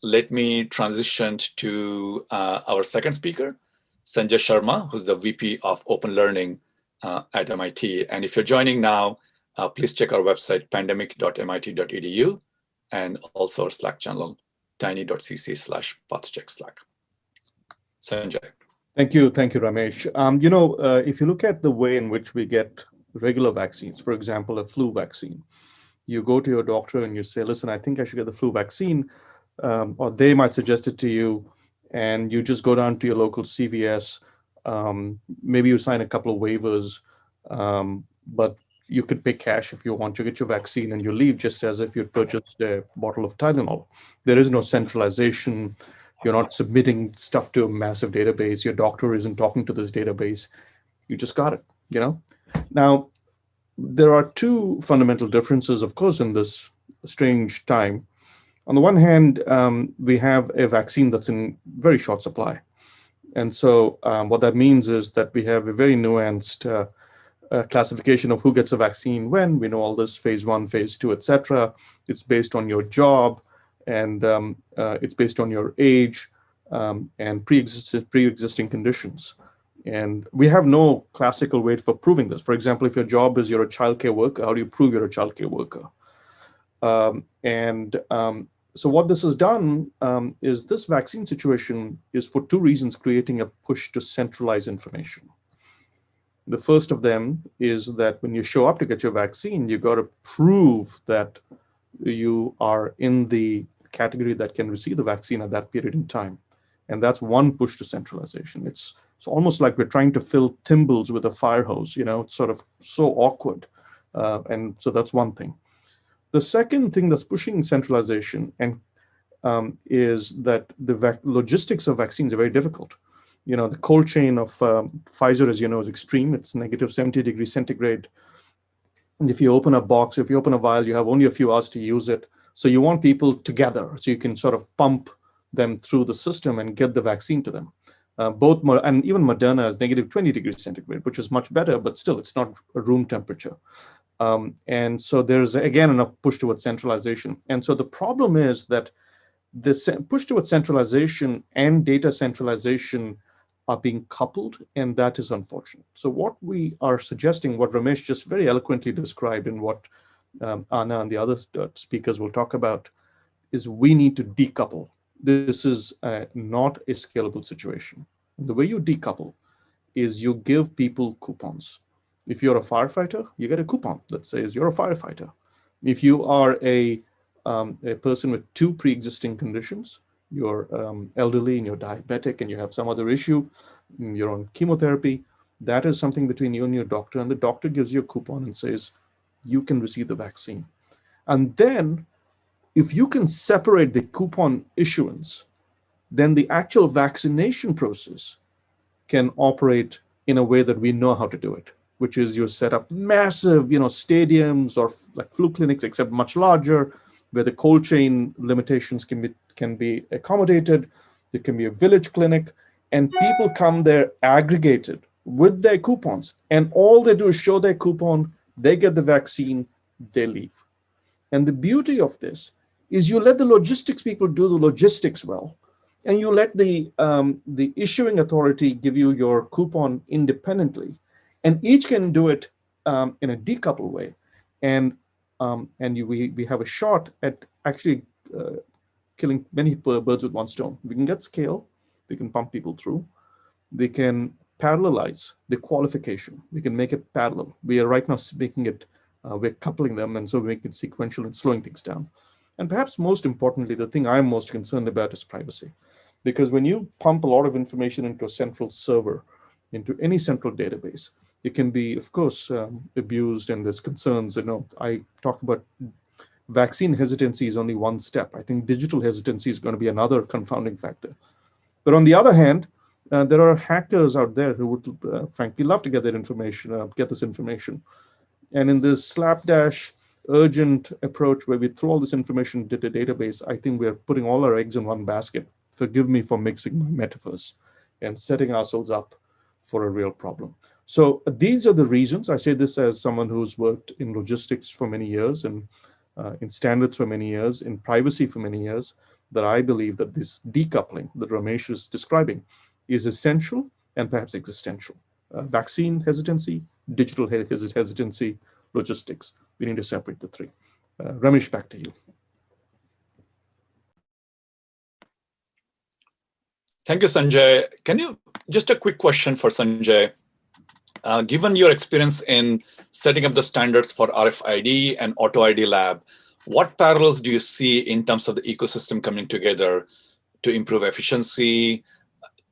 let me transition to our second speaker, Sanjay Sharma, who's the VP of Open Learning at MIT. And if you're joining now, please check our website, pandemic.mit.edu, and also our Slack channel, tiny.cc/pathcheckslack. Sanjay. Thank you, Ramesh. If you look at the way in which we get regular vaccines, for example, a flu vaccine, you go to your doctor and you say, listen, I think I should get the flu vaccine, or they might suggest it to you, and you just go down to your local CVS. Maybe you sign a couple of waivers, but you could pay cash if you want to get your vaccine, and you leave just as if you'd purchased a bottle of Tylenol. There is no centralization. You're not submitting stuff to a massive database. Your doctor isn't talking to this database. You just got it, Now, there are two fundamental differences, of course, in this strange time. On the one hand, we have a vaccine that's in very short supply. And so what that means is that we have a very nuanced classification of who gets a vaccine when. We know all this phase 1, phase 2, et cetera. It's based on your job, and it's based on your age and pre-existing conditions. And we have no classical way for proving this. For example, if your job is you're a childcare worker, how do you prove you're a childcare worker? So what this has done is this vaccine situation is for two reasons creating a push to centralize information. The first of them is that when you show up to get your vaccine, you got to prove that you are in the category that can receive the vaccine at that period in time. And that's one push to centralization. It's almost like we're trying to fill thimbles with a fire hose, it's sort of so awkward. And so that's one thing. The second thing that's pushing centralization is that the logistics of vaccines are very difficult. The cold chain of Pfizer, as you know, is extreme. It's negative 70 degrees centigrade. And if you open a box, if you open a vial, you have only a few hours to use it. So you want people together so you can sort of pump them through the system and get the vaccine to them. And even Moderna is negative 20 degrees centigrade, which is much better, but still it's not a room temperature. And so there's, again, a push towards centralization. And so the problem is that the push towards centralization and data centralization are being coupled, and that is unfortunate. So what we are suggesting, what Ramesh just very eloquently described, and what Anna and the other speakers will talk about, is we need to decouple. This is not a scalable situation. The way you decouple is you give people coupons. If you're a firefighter, you get a coupon that says you're a firefighter. If you are a person with two pre-existing conditions, you're elderly and you're diabetic and you have some other issue, you're on chemotherapy, that is something between you and your doctor, and the doctor gives you a coupon and says, you can receive the vaccine. And then if you can separate the coupon issuance, then the actual vaccination process can operate in a way that we know how to do it, which is you set up massive, stadiums or like flu clinics, except much larger, where the cold chain limitations can be accommodated. There can be a village clinic, and people come there aggregated with their coupons, and all they do is show their coupon, they get the vaccine, they leave. And the beauty of this is you let the logistics people do the logistics well, and you let the issuing authority give you your coupon independently, and each can do it in a decoupled way. And we have a shot at actually killing many birds with one stone. We can get scale, we can pump people through, we can parallelize the qualification, we can make it parallel. We are right now making it, we're coupling them, and so we make it sequential and slowing things down. And perhaps most importantly, the thing I'm most concerned about is privacy. Because when you pump a lot of information into a central server, into any central database, it can be, of course, abused, and there's concerns. I talk about vaccine hesitancy is only one step. I think digital hesitancy is going to be another confounding factor. But on the other hand, there are hackers out there who would, frankly, love to get that information, get this information. And in this slapdash, urgent approach where we throw all this information into the database, I think we're putting all our eggs in one basket. Forgive me for mixing my metaphors, and setting ourselves up for a real problem. So these are the reasons. I say this as someone who's worked in logistics for many years, and in standards for many years, in privacy for many years. that I believe that this decoupling that Ramesh is describing is essential and perhaps existential. Vaccine hesitancy, digital hesitancy, logistics. We need to separate the three. Ramesh, back to you. Thank you, Sanjay. Can you, just a quick question for Sanjay. Given your experience in setting up the standards for RFID and Auto ID Lab, what parallels do you see in terms of the ecosystem coming together to improve efficiency?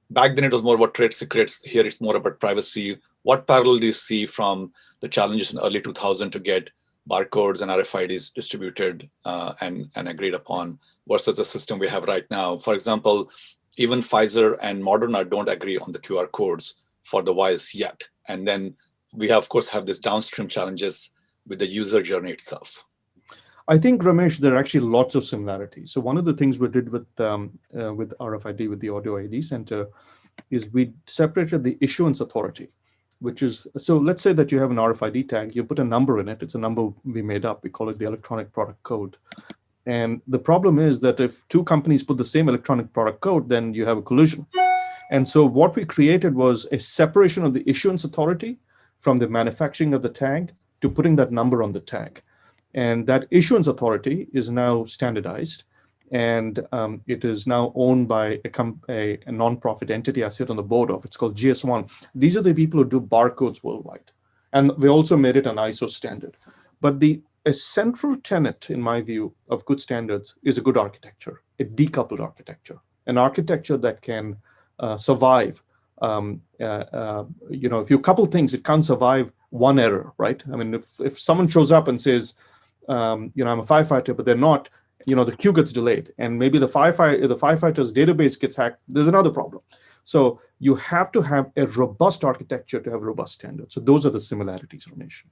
Back then it was more about trade secrets. Here it's more about privacy. What parallel do you see from the challenges in early 2000 to get barcodes and RFIDs distributed and agreed upon versus the system we have right now? For example, even Pfizer and Moderna don't agree on the QR codes for the vials yet. And then we, have, of course, have these downstream challenges with the user journey itself. I think, Ramesh, there are actually lots of similarities. So one of the things we did with RFID, with the Audio ID Center, is we separated the issuance authority, which is, so let's say that you have an RFID tag, you put a number in it. It's a number we made up. We call it the electronic product code. And the problem is that if two companies put the same electronic product code, then you have a collision. And so what we created was a separation of the issuance authority from the manufacturing of the tag to putting that number on the tag. And that issuance authority is now standardized, and it is now owned by a nonprofit entity I sit on the board of. It's called GS1. These are the people who do barcodes worldwide. And we also made it an ISO standard. But a central tenet, in my view, of good standards is a good architecture, a decoupled architecture, an architecture that can survive. If you couple things, it can't survive one error, right? I mean, if someone shows up and says, I'm a firefighter, but they're not, the queue gets delayed, and maybe the firefighter's database gets hacked, there's another problem. So you have to have a robust architecture to have robust standards. So those are the similarities, Ramesh.